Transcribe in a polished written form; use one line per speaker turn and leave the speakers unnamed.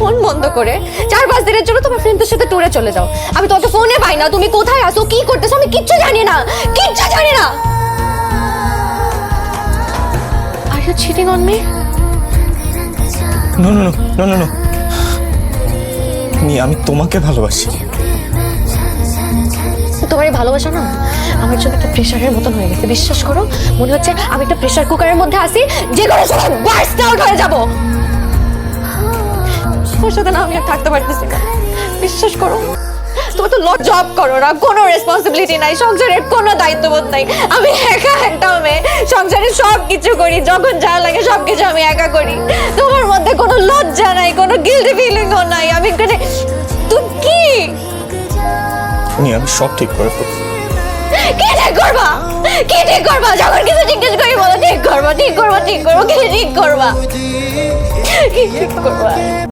Phone বন্ধ করে 4-5 দিনের জন্য তোমার ফ্রেন্ডদের সাথে ট্যুরে চলে যাও। আমি তোমাকে ফোনে পাই না, তুমি কোথায় আছো, কি করতেছো, আমি কিচ্ছু জানি না, কিচ্ছু জানি না। Are you cheating on me?
No no no no no no আমি তোমাকে ভালোবাসি।
তোমার এই ভালোবাসা না আমার জন্য একটা প্রেশারের মতন হয়ে গেছে। বিশ্বাস করো, মনে হচ্ছে আমি একটা প্রেশার কুকারের মধ্যে আছি, যে কোনো সময় বার্স্ট আউট হয়ে যাব। তোমার সাথে না আমি আর থাকতে পারতেছি না, বিশ্বাস করো। তোমার তো জব করো না, কোনো রেসপন্সিবিলিটি নাই, সংসারের কোনো দায়িত্ববোধ নাই। আমি একা একটা মেয়ে, সংসারে সব কিছু করি, যখন যা লাগে সবকিছু আমি একা করি। তোমার মধ্যে কোনো লজ্জা নাই, কোনো গিল্টি ফিলিংও নাই। আমি তুমি কি
আমি সব ঠিক করে ফেলবো।
কি ঠিক করবা, কি ঠিক করবা? যখন কিছু জিজ্ঞেস করি বলো ঠিক করবা, ঠিক করবা, ঠিক করবো, কি ঠিক করবা, কি ঠিক করবা?